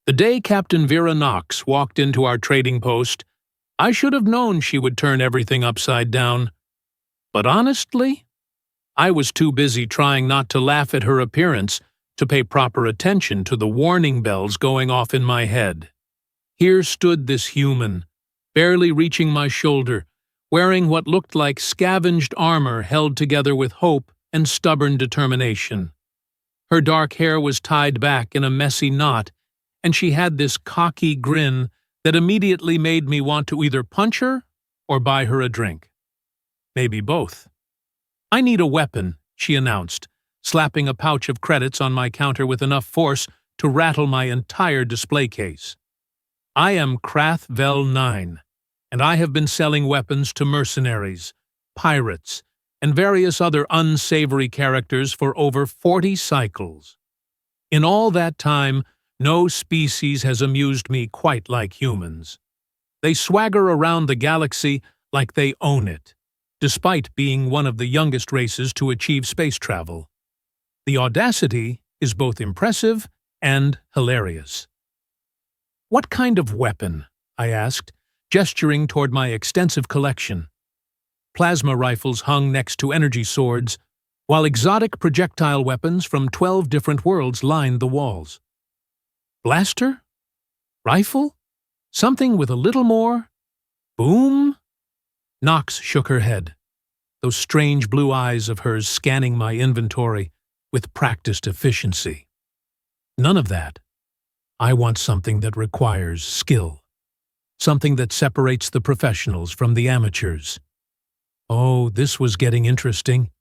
The day Captain Vera Knox walked into our trading post, I should have known she would turn everything upside down. But honestly, I was too busy trying not to laugh at her appearance to pay proper attention to the warning bells going off in my head. Here stood this human, barely reaching my shoulder, wearing what looked like scavenged armor held together with hope and stubborn determination. Her dark hair was tied back in a messy knot, and she had this cocky grin that immediately made me want to either punch her or buy her a drink. Maybe both. "I need a weapon," she announced, slapping a pouch of credits on my counter with enough force to rattle my entire display case. "I am Krath Vel'tar, and I have been selling weapons to mercenaries, pirates, and various other unsavory characters for over 40 cycles. In all that time, no species has amused me quite like humans. They swagger around the galaxy like they own it, despite being one of the youngest races to achieve space travel. The audacity is both impressive and hilarious." "What kind of weapon?" I asked, gesturing toward my extensive collection. Plasma rifles hung next to energy swords, while exotic projectile weapons from 12 different worlds lined the walls. "Blaster? Rifle? Something with a little more? Boom?" Knox shook her head, those strange blue eyes of hers scanning my inventory with practiced efficiency. "None of that. I want something that requires skill. Something that separates the professionals from the amateurs." Oh, this was getting interesting.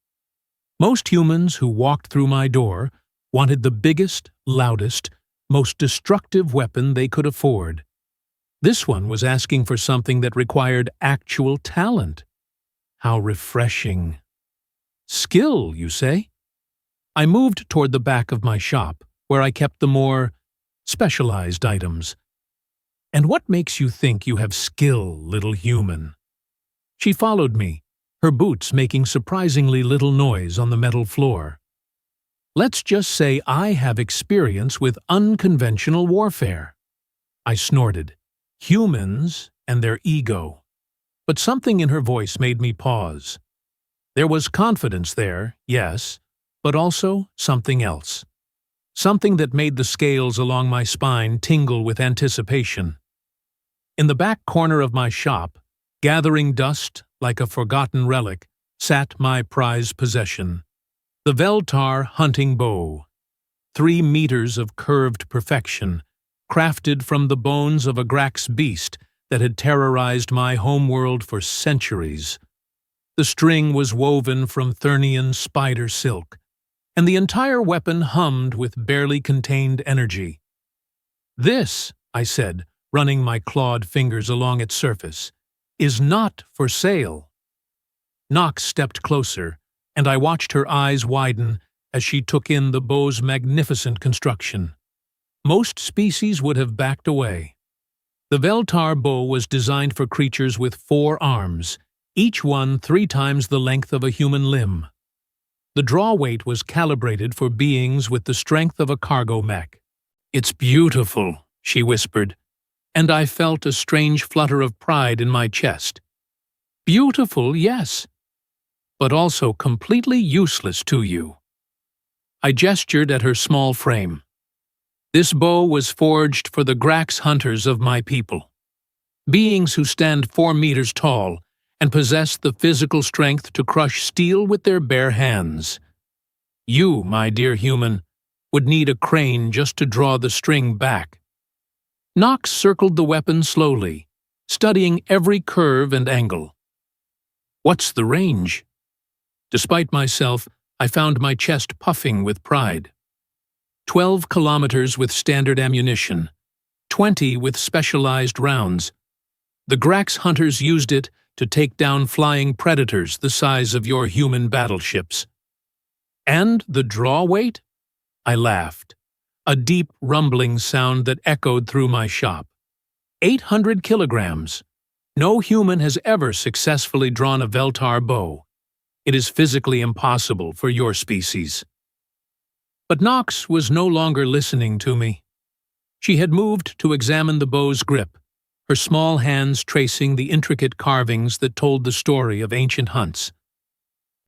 Most humans who walked through my door wanted the biggest, loudest, most destructive weapon they could afford. This one was asking for something that required actual talent. How refreshing. Skill, you say? I moved toward the back of my shop, where I kept the more specialized items. "And what makes you think you have skill, little human?" She followed me, her boots making surprisingly little noise on the metal floor. "Let's just say I have experience with unconventional warfare." I snorted. Humans and their ego. But something in her voice made me pause. There was confidence there, yes, but also something else. Something that made the scales along my spine tingle with anticipation. In the back corner of my shop, gathering dust like a forgotten relic, sat my prized possession, the Vel'tar hunting bow. 3 meters of curved perfection, crafted from the bones of a Grax beast that had terrorized my homeworld for centuries. The string was woven from Thernian spider silk, and the entire weapon hummed with barely contained energy. "This," I said, running my clawed fingers along its surface, "is not for sale." Knox stepped closer, and I watched her eyes widen as she took in the bow's magnificent construction. Most species would have backed away. The Vel'tar bow was designed for creatures with 4 arms, each one 3 times the length of a human limb. The draw weight was calibrated for beings with the strength of a cargo mech. "It's beautiful," she whispered, and I felt a strange flutter of pride in my chest. "Beautiful, yes, but also completely useless to you." I gestured at her small frame. "This bow was forged for the Grax hunters of my people. Beings who stand 4 meters tall and possess the physical strength to crush steel with their bare hands. You, my dear human, would need a crane just to draw the string back." Knox circled the weapon slowly, studying every curve and angle. "What's the range?" Despite myself, I found my chest puffing with pride. 12 kilometers with standard ammunition, 20 with specialized rounds. The Grax hunters used it to take down flying predators the size of your human battleships. "And the draw weight?" I laughed, a deep rumbling sound that echoed through my shop. 800 kilograms. No human has ever successfully drawn a Vel'tar bow. It is physically impossible for your species. But Knox was no longer listening to me. She had moved to examine the bow's grip, her small hands tracing the intricate carvings that told the story of ancient hunts.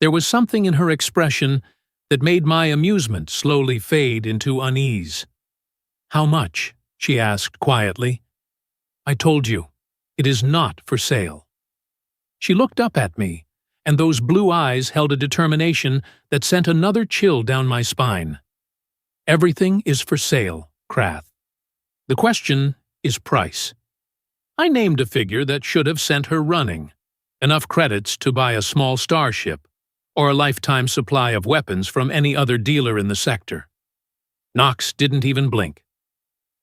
There was something in her expression that made my amusement slowly fade into unease. "How much?" she asked quietly. "I told you, it is not for sale." She looked up at me, and those blue eyes held a determination that sent another chill down my spine. "Everything is for sale, Krath. The question is price." I named a figure that should have sent her running, enough credits to buy a small starship, or a lifetime supply of weapons from any other dealer in the sector. Knox didn't even blink.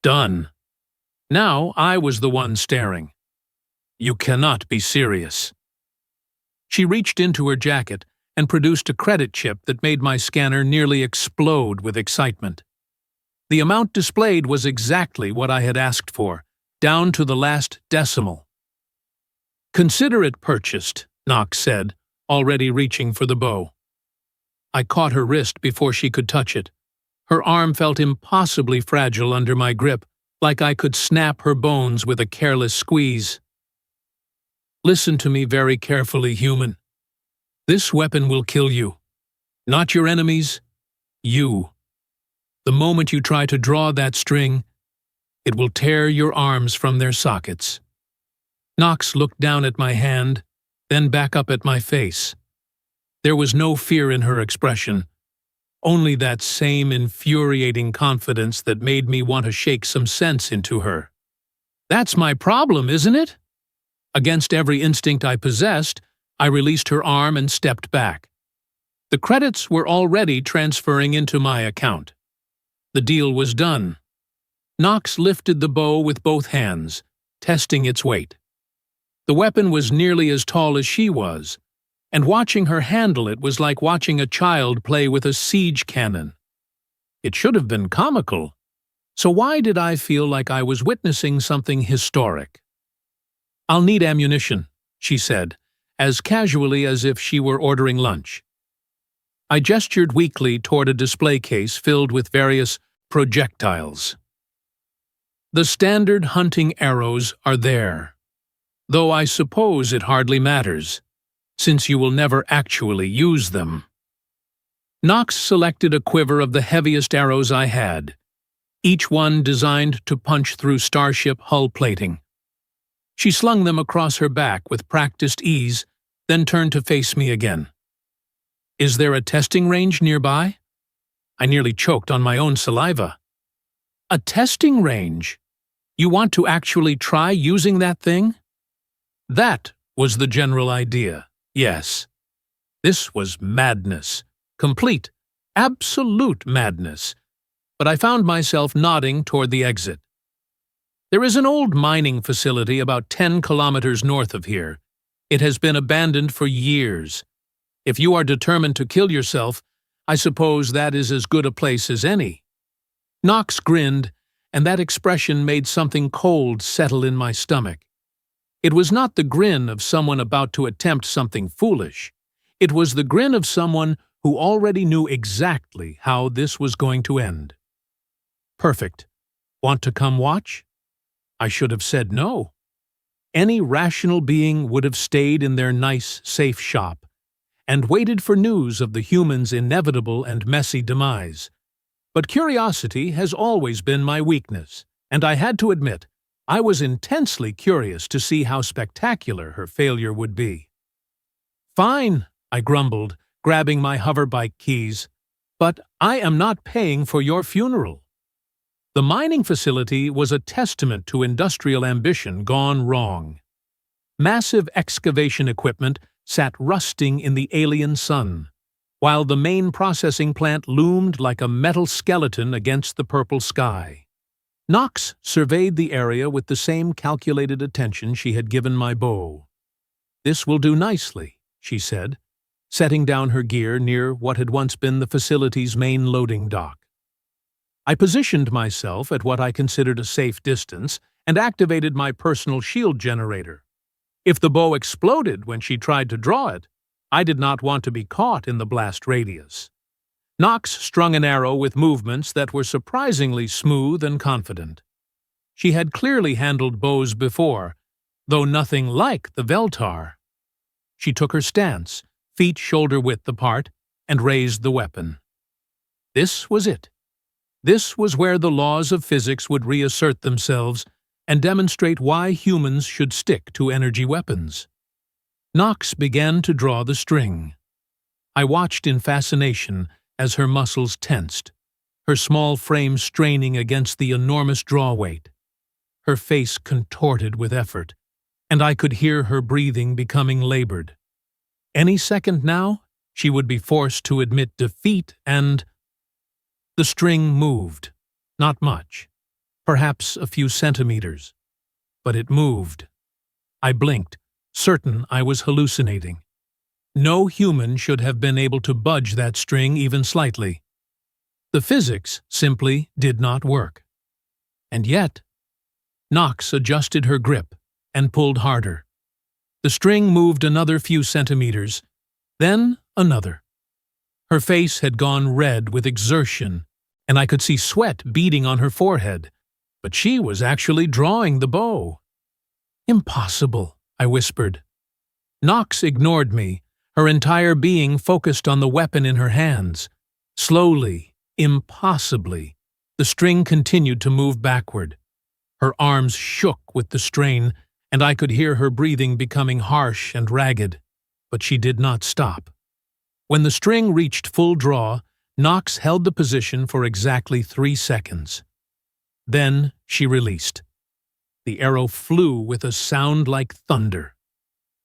Done. Now I was the one staring. "You cannot be serious." She reached into her jacket and produced a credit chip that made my scanner nearly explode with excitement. The amount displayed was exactly what I had asked for, down to the last decimal. "Consider it purchased," Knox said, already reaching for the bow. I caught her wrist before she could touch it. Her arm felt impossibly fragile under my grip, like I could snap her bones with a careless squeeze. "Listen to me very carefully, human. This weapon will kill you. Not your enemies, you. The moment you try to draw that string, it will tear your arms from their sockets." Knox looked down at my hand, then back up at my face. There was no fear in her expression, only that same infuriating confidence that made me want to shake some sense into her. "That's my problem, isn't it?" Against every instinct I possessed, I released her arm and stepped back. The credits were already transferring into my account. The deal was done. Knox lifted the bow with both hands, testing its weight. The weapon was nearly as tall as she was, and watching her handle it was like watching a child play with a siege cannon. It should have been comical, so why did I feel like I was witnessing something historic? "I'll need ammunition," she said, as casually as if she were ordering lunch. I gestured weakly toward a display case filled with various projectiles. "The standard hunting arrows are there, though I suppose it hardly matters, since you will never actually use them." Knox selected a quiver of the heaviest arrows I had, each one designed to punch through starship hull plating. She slung them across her back with practiced ease, then turned to face me again. "Is there a testing range nearby?" I nearly choked on my own saliva. "A testing range? You want to actually try using that thing?" That was the general idea, yes. This was madness. Complete, absolute madness. But I found myself nodding toward the exit. There is an old mining facility about 10 kilometers north of here. It has been abandoned for years. If you are determined to kill yourself, I suppose that is as good a place as any. Knox grinned, and that expression made something cold settle in my stomach. It was not the grin of someone about to attempt something foolish. It was the grin of someone who already knew exactly how this was going to end. "Perfect. Want to come watch?" I should have said no. Any rational being would have stayed in their nice, safe shop and waited for news of the humans' inevitable and messy demise. But curiosity has always been my weakness, and I had to admit, I was intensely curious to see how spectacular her failure would be. "Fine," I grumbled, grabbing my hoverbike keys, "but I am not paying for your funeral." The mining facility was a testament to industrial ambition gone wrong. Massive excavation equipment sat rusting in the alien sun, while the main processing plant loomed like a metal skeleton against the purple sky. Knox surveyed the area with the same calculated attention she had given my bow. "This will do nicely," she said, setting down her gear near what had once been the facility's main loading dock. I positioned myself at what I considered a safe distance and activated my personal shield generator. If the bow exploded when she tried to draw it, I did not want to be caught in the blast radius. Knox strung an arrow with movements that were surprisingly smooth and confident. She had clearly handled bows before, though nothing like the Vel'tar. She took her stance, feet shoulder-width apart, and raised the weapon. This was it. This was where the laws of physics would reassert themselves and demonstrate why humans should stick to energy weapons. Knox began to draw the string. I watched in fascination as her muscles tensed, her small frame straining against the enormous draw weight. Her face contorted with effort, and I could hear her breathing becoming labored. Any second now, she would be forced to admit defeat and… The string moved. Not much. Perhaps a few centimeters. But it moved. I blinked, certain I was hallucinating. No human should have been able to budge that string even slightly. The physics simply did not work. And yet, Knox adjusted her grip and pulled harder. The string moved another few centimeters, then another. Her face had gone red with exertion, and I could see sweat beading on her forehead, but she was actually drawing the bow. "Impossible," I whispered. Knox ignored me, her entire being focused on the weapon in her hands. Slowly, impossibly, the string continued to move backward. Her arms shook with the strain, and I could hear her breathing becoming harsh and ragged, but she did not stop. When the string reached full draw, Knox held the position for exactly 3 seconds. Then she released. The arrow flew with a sound like thunder.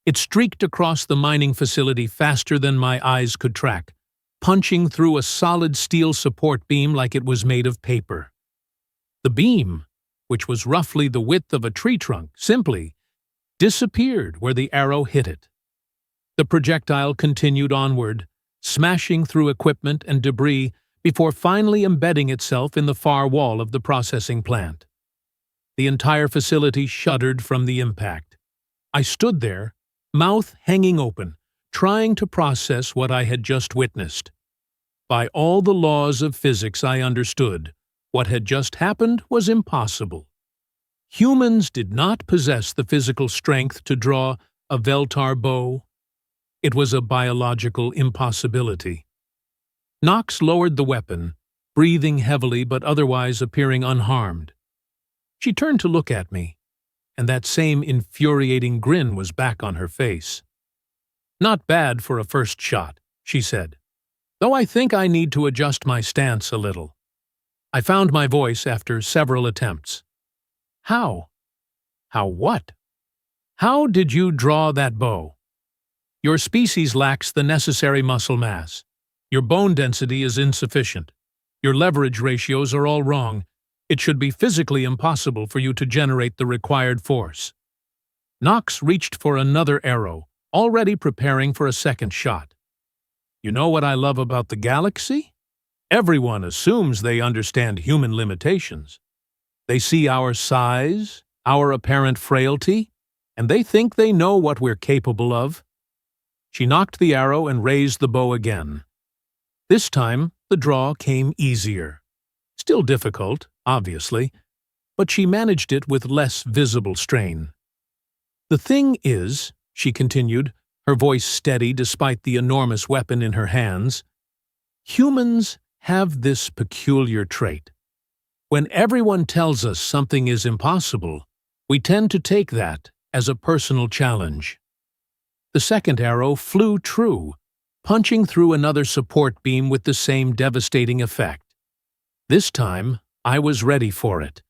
It streaked across the mining facility faster than my eyes could track, punching through a solid steel support beam like it was made of paper. The beam, which was roughly the width of a tree trunk, simply disappeared where the arrow hit it. The projectile continued onward, smashing through equipment and debris before finally embedding itself in the far wall of the processing plant. The entire facility shuddered from the impact. I stood there, mouth hanging open, trying to process what I had just witnessed. By all the laws of physics I understood, what had just happened was impossible. Humans did not possess the physical strength to draw a Vel'tar bow. It was a biological impossibility. Knox lowered the weapon, breathing heavily but otherwise appearing unharmed. She turned to look at me, and that same infuriating grin was back on her face. "Not bad for a first shot," she said, "though I think I need to adjust my stance a little." I found my voice after several attempts. "How? How what? How did you draw that bow? Your species lacks the necessary muscle mass. Your bone density is insufficient. Your leverage ratios are all wrong. It should be physically impossible for you to generate the required force." Knox reached for another arrow, already preparing for a second shot. "You know what I love about the galaxy? Everyone assumes they understand human limitations. They see our size, our apparent frailty, and they think they know what we're capable of." She knocked the arrow and raised the bow again. This time, the draw came easier. Still difficult, obviously, but she managed it with less visible strain. "The thing is," she continued, her voice steady despite the enormous weapon in her hands, "humans have this peculiar trait. When everyone tells us something is impossible, we tend to take that as a personal challenge." The second arrow flew true, punching through another support beam with the same devastating effect. This time, I was ready for it,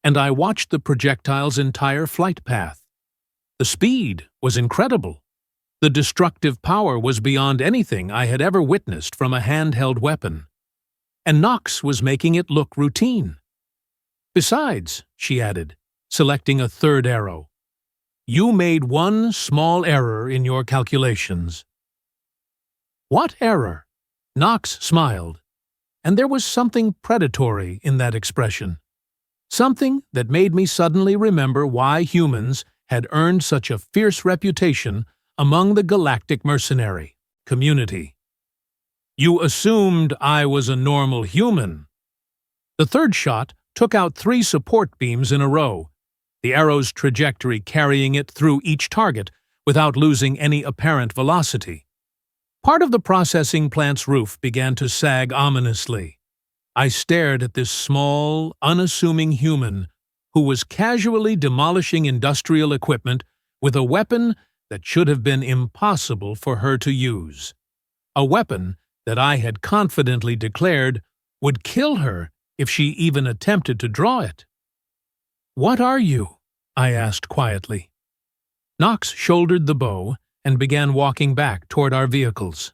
and I watched the projectile's entire flight path. The speed was incredible. The destructive power was beyond anything I had ever witnessed from a handheld weapon. And Knox was making it look routine. "Besides," she added, selecting a third arrow, "you made one small error in your calculations." "What error?" Knox smiled, and there was something predatory in that expression. Something that made me suddenly remember why humans had earned such a fierce reputation among the Galactic mercenary community. "You assumed I was a normal human." The third shot took out 3 support beams in a row, the arrow's trajectory carrying it through each target without losing any apparent velocity. Part of the processing plant's roof began to sag ominously. I stared at this small, unassuming human who was casually demolishing industrial equipment with a weapon that should have been impossible for her to use. A weapon that I had confidently declared would kill her if she even attempted to draw it. "What are you?" I asked quietly. Knox shouldered the bow and began walking back toward our vehicles.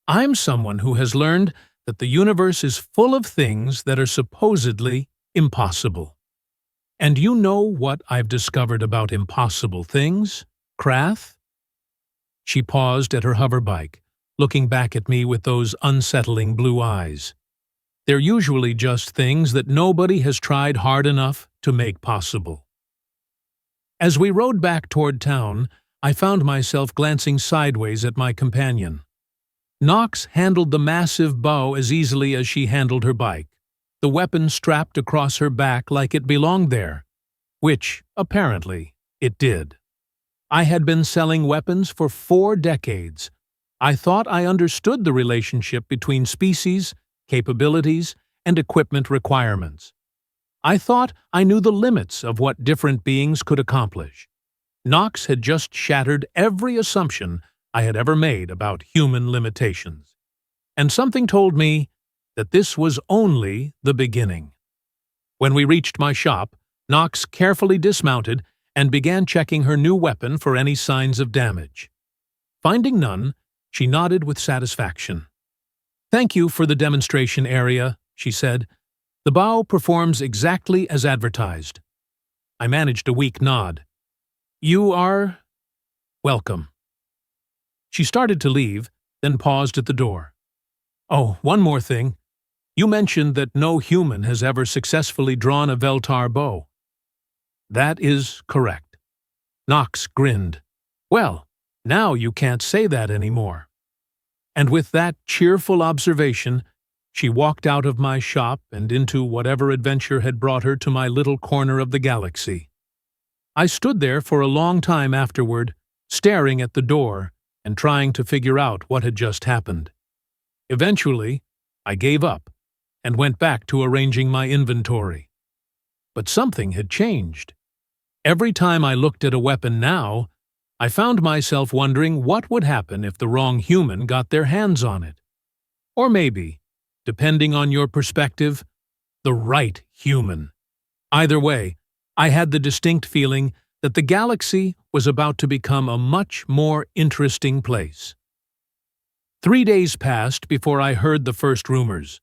"I'm someone who has learned that the universe is full of things that are supposedly impossible. And you know what I've discovered about impossible things, Krath?" She paused at her hoverbike, looking back at me with those unsettling blue eyes. They're usually just things that nobody has tried hard enough to make possible. As we rode back toward town, I found myself glancing sideways at my companion. Knox handled the massive bow as easily as she handled her bike, the weapon strapped across her back like it belonged there, which, apparently, it did. I had been selling weapons for 4 decades. I thought I understood the relationship between species, capabilities, and equipment requirements. I thought I knew the limits of what different beings could accomplish. Knox had just shattered every assumption I had ever made about human limitations. And something told me that this was only the beginning. When we reached my shop, Knox carefully dismounted and began checking her new weapon for any signs of damage. Finding none, she nodded with satisfaction. "Thank you for the demonstration area," she said. "The bow performs exactly as advertised." I managed a weak nod. "You are welcome." She started to leave, then paused at the door. "Oh, one more thing. You mentioned that no human has ever successfully drawn a Vel'tar bow." "That is correct." Knox grinned. "Well, now you can't say that anymore." And with that cheerful observation, she walked out of my shop and into whatever adventure had brought her to my little corner of the galaxy. I stood there for a long time afterward, staring at the door and trying to figure out what had just happened. Eventually, I gave up and went back to arranging my inventory. But something had changed. Every time I looked at a weapon now, I found myself wondering what would happen if the wrong human got their hands on it. Or maybe, depending on your perspective, the right human. Either way, I had the distinct feeling that the galaxy was about to become a much more interesting place. 3 days passed before I heard the first rumors.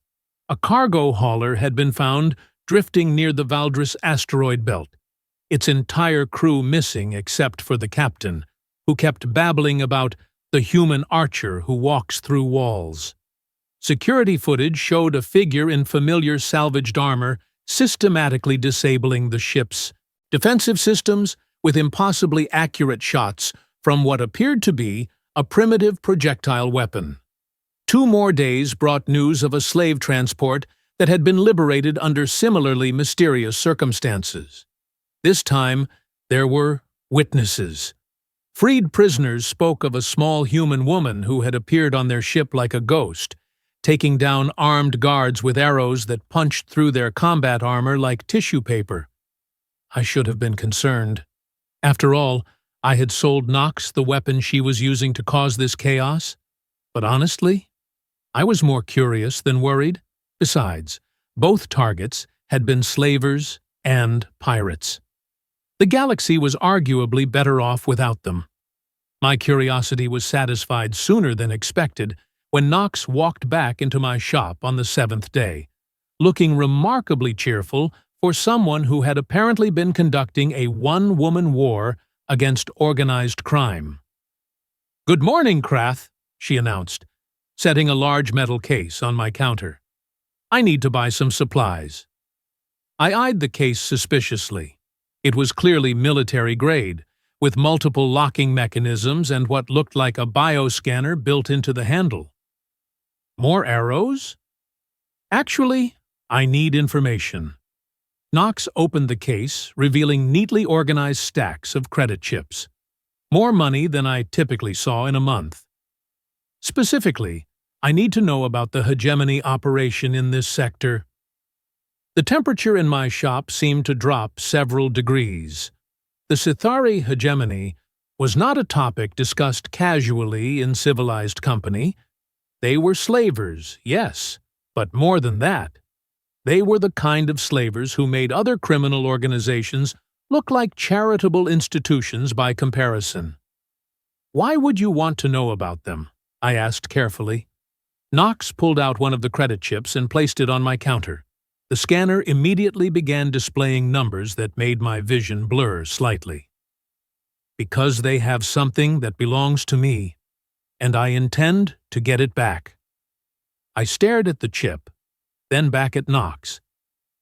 A cargo hauler had been found drifting near the Valdris asteroid belt, its entire crew missing except for the captain, who kept babbling about the human archer who walks through walls. Security footage showed a figure in familiar salvaged armor systematically disabling the ship's defensive systems with impossibly accurate shots from what appeared to be a primitive projectile weapon. 2 more days brought news of a slave transport that had been liberated under similarly mysterious circumstances. This time, there were witnesses. Freed prisoners spoke of a small human woman who had appeared on their ship like a ghost, taking down armed guards with arrows that punched through their combat armor like tissue paper. I should have been concerned. After all, I had sold Knox the weapon she was using to cause this chaos. But honestly, I was more curious than worried. Besides, both targets had been slavers and pirates. The galaxy was arguably better off without them. My curiosity was satisfied sooner than expected when Knox walked back into my shop on the 7th day, looking remarkably cheerful for someone who had apparently been conducting a one-woman war against organized crime. "Good morning, Krath," she announced, setting a large metal case on my counter. "I need to buy some supplies." I eyed the case suspiciously. It was clearly military grade, with multiple locking mechanisms and what looked like a bioscanner built into the handle. "More arrows?" "Actually, I need information." Knox opened the case, revealing neatly organized stacks of credit chips. More money than I typically saw in a month. Specifically, I need to know about the hegemony operation in this sector. The temperature in my shop seemed to drop several degrees. The Sithari hegemony was not a topic discussed casually in civilized company. They were slavers, yes, but more than that. They were the kind of slavers who made other criminal organizations look like charitable institutions by comparison. Why would you want to know about them? I asked carefully. Knox pulled out one of the credit chips and placed it on my counter. The scanner immediately began displaying numbers that made my vision blur slightly. Because they have something that belongs to me, and I intend to get it back. I stared at the chip, then back at Knox.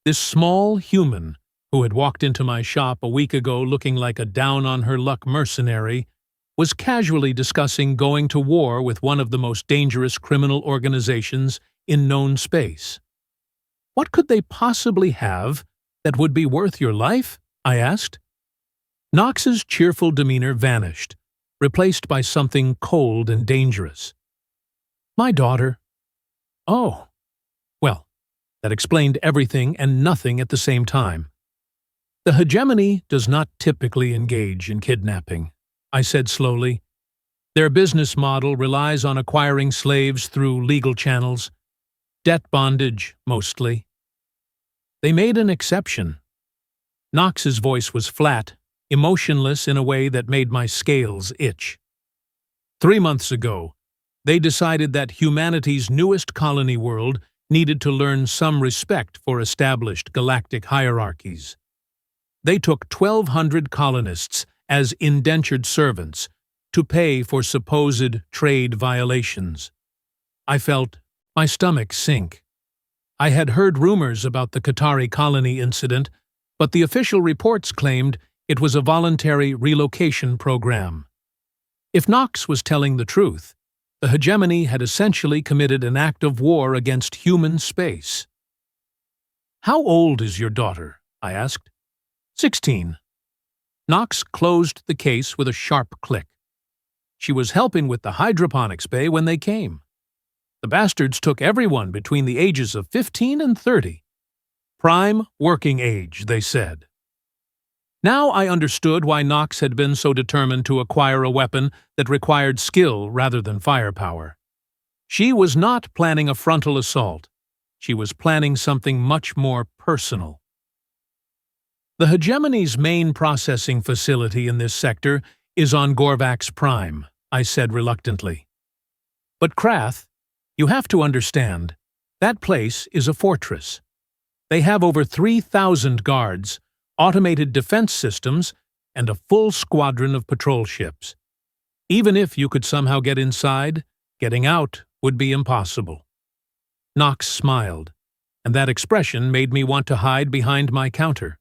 This small human, who had walked into my shop a week ago looking like a down-on-her-luck mercenary, was casually discussing going to war with one of the most dangerous criminal organizations in known space. What could they possibly have that would be worth your life? I asked. Knox's cheerful demeanor vanished, replaced by something cold and dangerous. My daughter. Oh. Well, that explained everything and nothing at the same time. The hegemony does not typically engage in kidnapping, I said slowly. Their business model relies on acquiring slaves through legal channels, debt bondage, mostly. They made an exception. Knox's voice was flat, emotionless in a way that made my scales itch. 3 months ago, they decided that humanity's newest colony world needed to learn some respect for established galactic hierarchies. They took 1,200 colonists as indentured servants to pay for supposed trade violations. I felt my stomach sink. I had heard rumors about the Qatari colony incident, but the official reports claimed it was a voluntary relocation program. If Knox was telling the truth, the hegemony had essentially committed an act of war against human space. How old is your daughter? I asked. 16. Knox closed the case with a sharp click. She was helping with the hydroponics bay when they came. The bastards took everyone between the ages of 15 and 30. Prime working age, they said. Now I understood why Knox had been so determined to acquire a weapon that required skill rather than firepower. She was not planning a frontal assault. She was planning something much more personal. The hegemony's main processing facility in this sector is on Gorvax Prime, I said reluctantly. But Krath, you have to understand, that place is a fortress. They have over 3,000 guards, automated defense systems, and a full squadron of patrol ships. Even if you could somehow get inside, getting out would be impossible. Knox smiled, and that expression made me want to hide behind my counter.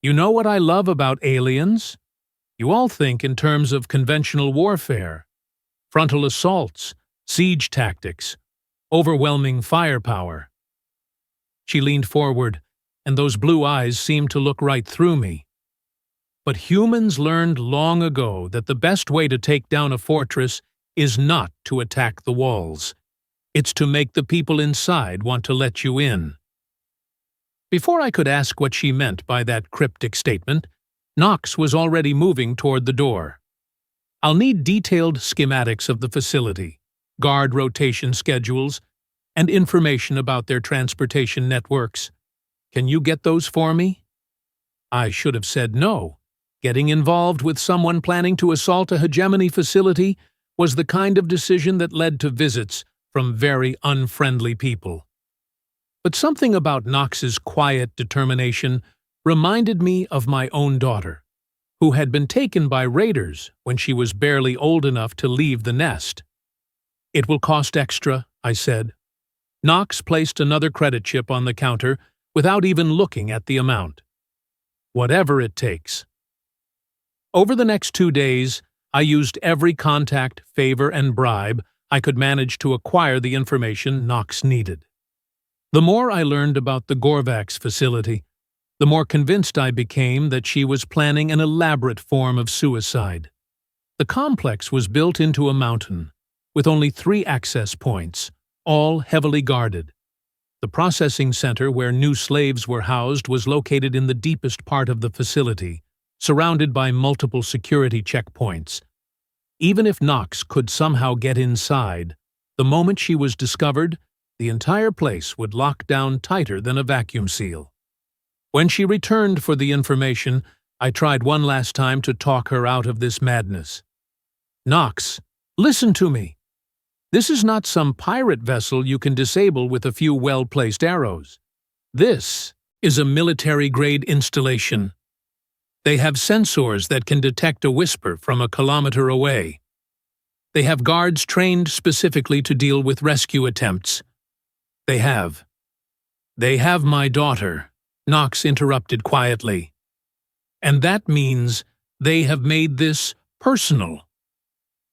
You know what I love about aliens? You all think in terms of conventional warfare, frontal assaults, siege tactics, overwhelming firepower. She leaned forward, and those blue eyes seemed to look right through me. But humans learned long ago that the best way to take down a fortress is not to attack the walls. It's to make the people inside want to let you in. Before I could ask what she meant by that cryptic statement, Knox was already moving toward the door. I'll need detailed schematics of the facility, guard rotation schedules, and information about their transportation networks. Can you get those for me? I should have said no. Getting involved with someone planning to assault a hegemony facility was the kind of decision that led to visits from very unfriendly people. But something about Knox's quiet determination reminded me of my own daughter, who had been taken by raiders when she was barely old enough to leave the nest. It will cost extra, I said. Knox placed another credit chip on the counter without even looking at the amount. Whatever it takes. Over the next 2 days, I used every contact, favor, and bribe I could manage to acquire the information Knox needed. The more I learned about the Gorvax facility, the more convinced I became that she was planning an elaborate form of suicide. The complex was built into a mountain, with only 3 access points, all heavily guarded. The processing center where new slaves were housed was located in the deepest part of the facility, surrounded by multiple security checkpoints. Even if Knox could somehow get inside, the moment she was discovered, the entire place would lock down tighter than a vacuum seal. When she returned for the information, I tried one last time to talk her out of this madness. "Knox, listen to me. This is not some pirate vessel you can disable with a few well-placed arrows. This is a military-grade installation. They have sensors that can detect a whisper from a kilometer away. They have guards trained specifically to deal with rescue attempts. They have my daughter," Knox interrupted quietly. "And that means they have made this personal."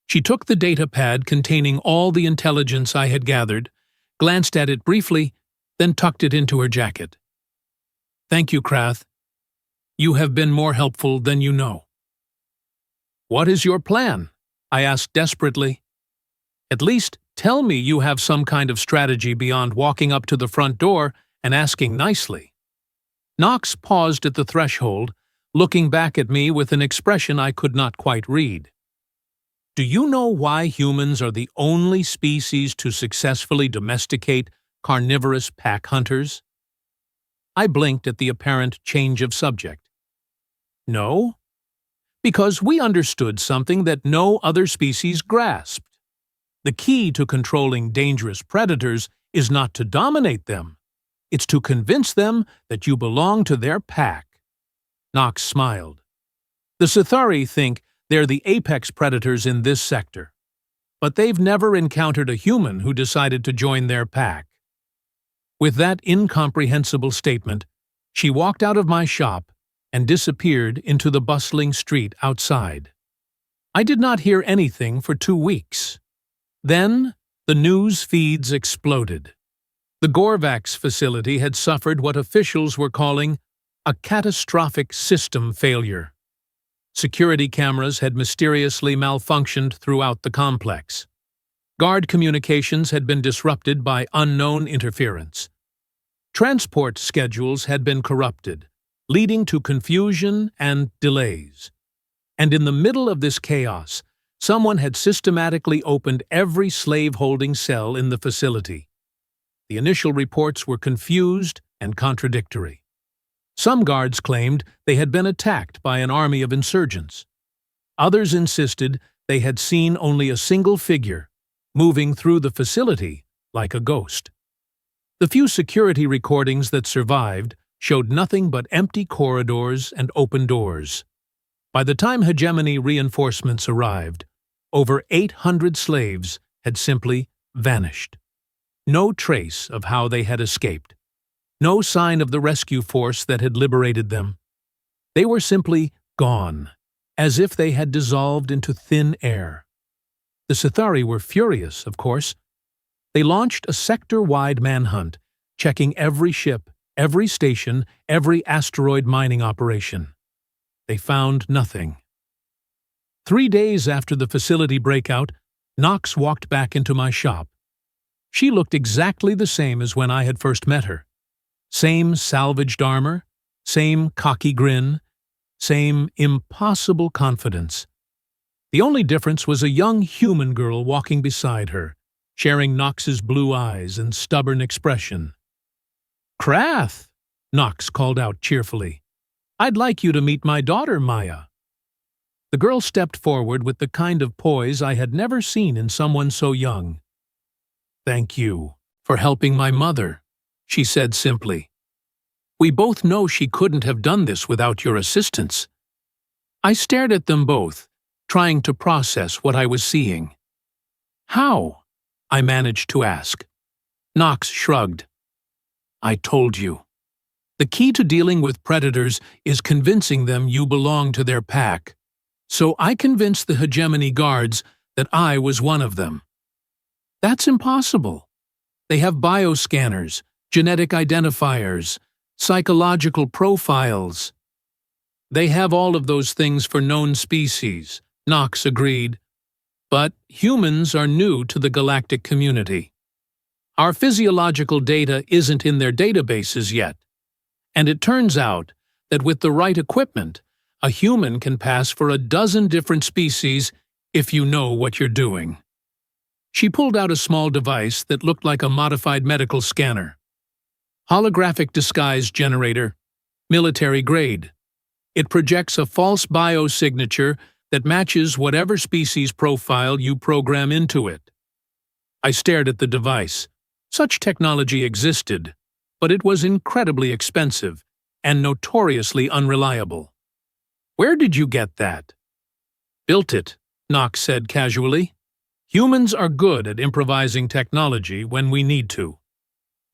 She took the data pad containing all the intelligence I had gathered, glanced at it briefly, then tucked it into her jacket. "Thank you, Krath. You have been more helpful than you know." "What is your plan?" I asked desperately. "At least tell me you have some kind of strategy beyond walking up to the front door and asking nicely." Knox paused at the threshold, looking back at me with an expression I could not quite read. "Do you know why humans are the only species to successfully domesticate carnivorous pack hunters?" I blinked at the apparent change of subject. "No? Because we understood something that no other species grasped. The key to controlling dangerous predators is not to dominate them. It's to convince them that you belong to their pack." Knox smiled. "The Sithari think they're the apex predators in this sector, but they've never encountered a human who decided to join their pack." With that incomprehensible statement, she walked out of my shop and disappeared into the bustling street outside. I did not hear anything for 2 weeks. Then, the news feeds exploded. The Gorvax facility had suffered what officials were calling a catastrophic system failure. Security cameras had mysteriously malfunctioned throughout the complex. Guard communications had been disrupted by unknown interference. Transport schedules had been corrupted, leading to confusion and delays. And in the middle of this chaos, someone had systematically opened every slave-holding cell in the facility. The initial reports were confused and contradictory. Some guards claimed they had been attacked by an army of insurgents. Others insisted they had seen only a single figure, moving through the facility like a ghost. The few security recordings that survived showed nothing but empty corridors and open doors. By the time hegemony reinforcements arrived, over 800 slaves had simply vanished. No trace of how they had escaped. No sign of the rescue force that had liberated them. They were simply gone, as if they had dissolved into thin air. The Sithari were furious, of course. They launched a sector-wide manhunt, checking every ship, every station, every asteroid mining operation. They found nothing. 3 days after the facility breakout, Knox walked back into my shop. She looked exactly the same as when I had first met her. Same salvaged armor, same cocky grin, same impossible confidence. The only difference was a young human girl walking beside her, sharing Knox's blue eyes and stubborn expression. "Krath," Knox called out cheerfully. "I'd like you to meet my daughter, Maya." The girl stepped forward with the kind of poise I had never seen in someone so young. "Thank you for helping my mother," she said simply. "We both know she couldn't have done this without your assistance." I stared at them both, trying to process what I was seeing. "How?" I managed to ask. Knox shrugged. "I told you. The key to dealing with predators is convincing them you belong to their pack. So I convinced the hegemony guards that I was one of them." "That's impossible. They have bioscanners, genetic identifiers, Psychological profiles. They have all of those things for known species, Knox agreed. But humans are new to the galactic community. Our physiological data isn't in their databases yet. And it turns out that with the right equipment, a human can pass for a dozen different species if you know what you're doing. She pulled out a small device that looked like a modified medical scanner. Holographic disguise generator, military grade. It projects a false biosignature that matches whatever species profile you program into it. I stared at the device. Such technology existed, but it was incredibly expensive and notoriously unreliable. Where did you get that? Built it, Knox said casually. Humans are good at improvising technology when we need to.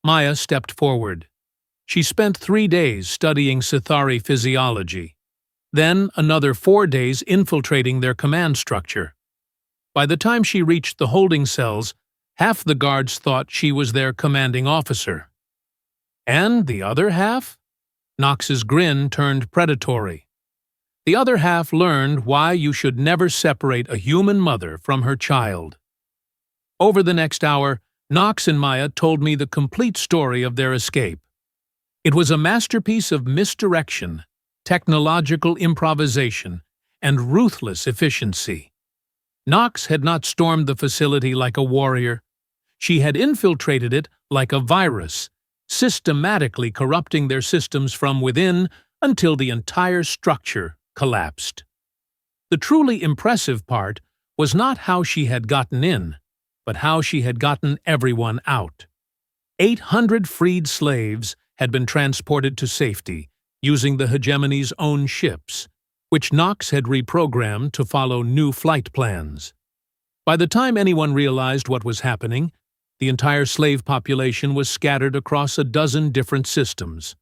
Maya stepped forward. She spent 3 days studying Sithari physiology, then another 4 days infiltrating their command structure. By the time she reached the holding cells, half the guards thought she was their commanding officer. And the other half? Knox's grin turned predatory. The other half learned why you should never separate a human mother from her child. Over the next hour, Knox and Maya told me the complete story of their escape. It was a masterpiece of misdirection, technological improvisation, and ruthless efficiency. Knox had not stormed the facility like a warrior. She had infiltrated it like a virus, systematically corrupting their systems from within until the entire structure collapsed. The truly impressive part was not how she had gotten in, but how she had gotten everyone out. 800 freed slaves had been transported to safety, using the hegemony's own ships, which Knox had reprogrammed to follow new flight plans. By the time anyone realized what was happening, the entire slave population was scattered across a dozen different systems,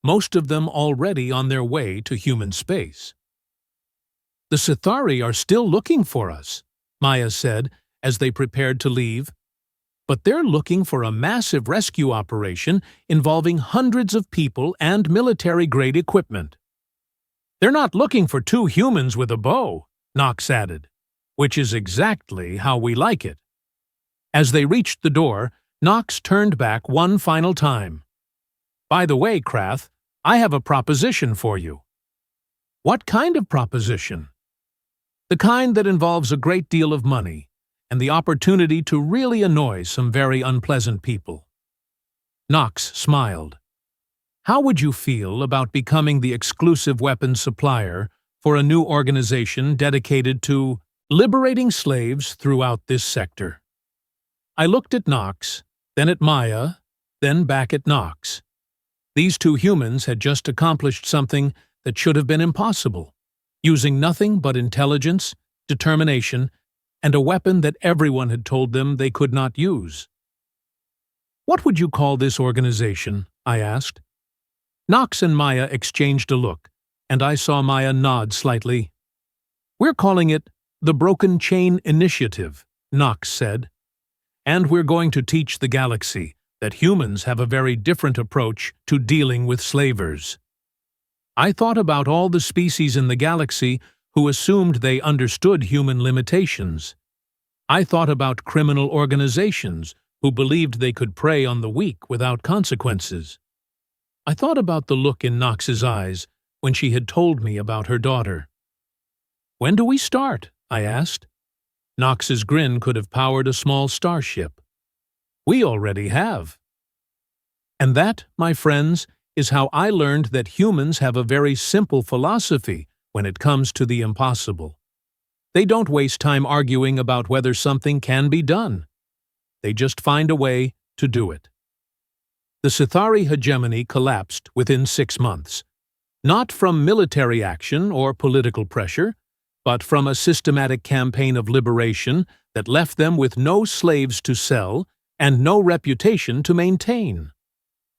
most of them already on their way to human space. The Sithari are still looking for us, Maya said as they prepared to leave. But they're looking for a massive rescue operation involving hundreds of people and military-grade equipment. They're not looking for 2 humans with a bow, Knox added, which is exactly how we like it. As they reached the door, Knox turned back one final time. By the way, Krath, I have a proposition for you. What kind of proposition? The kind that involves a great deal of money and the opportunity to really annoy some very unpleasant people. Knox smiled. How would you feel about becoming the exclusive weapons supplier for a new organization dedicated to liberating slaves throughout this sector? I looked at Knox, then at Maya, then back at Knox. These 2 humans had just accomplished something that should have been impossible, using nothing but intelligence, determination, and a weapon that everyone had told them they could not use. What would you call this organization? I asked. Knox and Maya exchanged a look, and I saw Maya nod slightly. We're calling it the Broken Chain Initiative, Knox said. And we're going to teach the galaxy that humans have a very different approach to dealing with slavers. I thought about all the species in the galaxy who assumed they understood human limitations. I thought about criminal organizations who believed they could prey on the weak without consequences. I thought about the look in Knox's eyes when she had told me about her daughter. When do we start? I asked. Knox's grin could have powered a small starship. We already have. And that, my friends, is how I learned that humans have a very simple philosophy when it comes to the impossible. They don't waste time arguing about whether something can be done. They just find a way to do it. The Sithari hegemony collapsed within 6 months, not from military action or political pressure, but from a systematic campaign of liberation that left them with no slaves to sell and no reputation to maintain.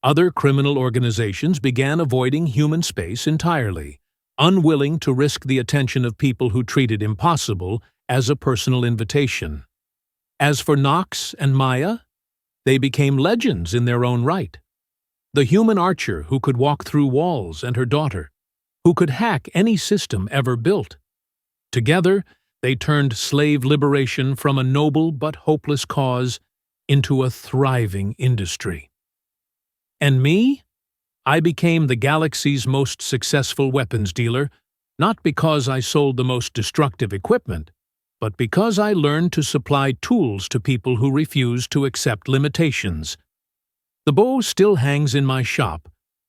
Other criminal organizations began avoiding human space entirely, unwilling to risk the attention of people who treated impossible as a personal invitation. As for Knox and Maya, they became legends in their own right. The human archer who could walk through walls and her daughter, who could hack any system ever built. Together, they turned slave liberation from a noble but hopeless cause into a thriving industry. And me? I became the galaxy's most successful weapons dealer, not because I sold the most destructive equipment, but because I learned to supply tools to people who refused to accept limitations. The bow still hangs in my shop,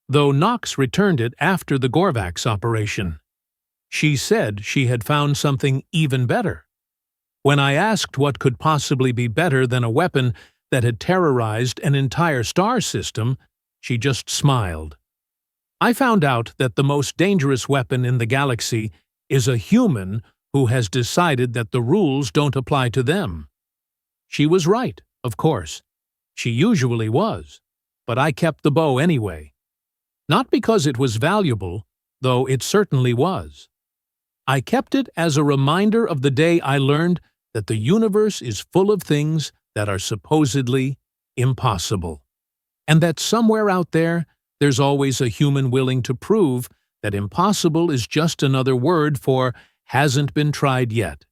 though Knox returned it after the Gorvax operation. She said she had found something even better. When I asked what could possibly be better than a weapon that had terrorized an entire star system, she just smiled. I found out that the most dangerous weapon in the galaxy is a human who has decided that the rules don't apply to them. She was right, of course. She usually was, but I kept the bow anyway. Not because it was valuable, though it certainly was. I kept it as a reminder of the day I learned that the universe is full of things that are supposedly impossible, and that somewhere out there, there's always a human willing to prove that impossible is just another word for hasn't been tried yet.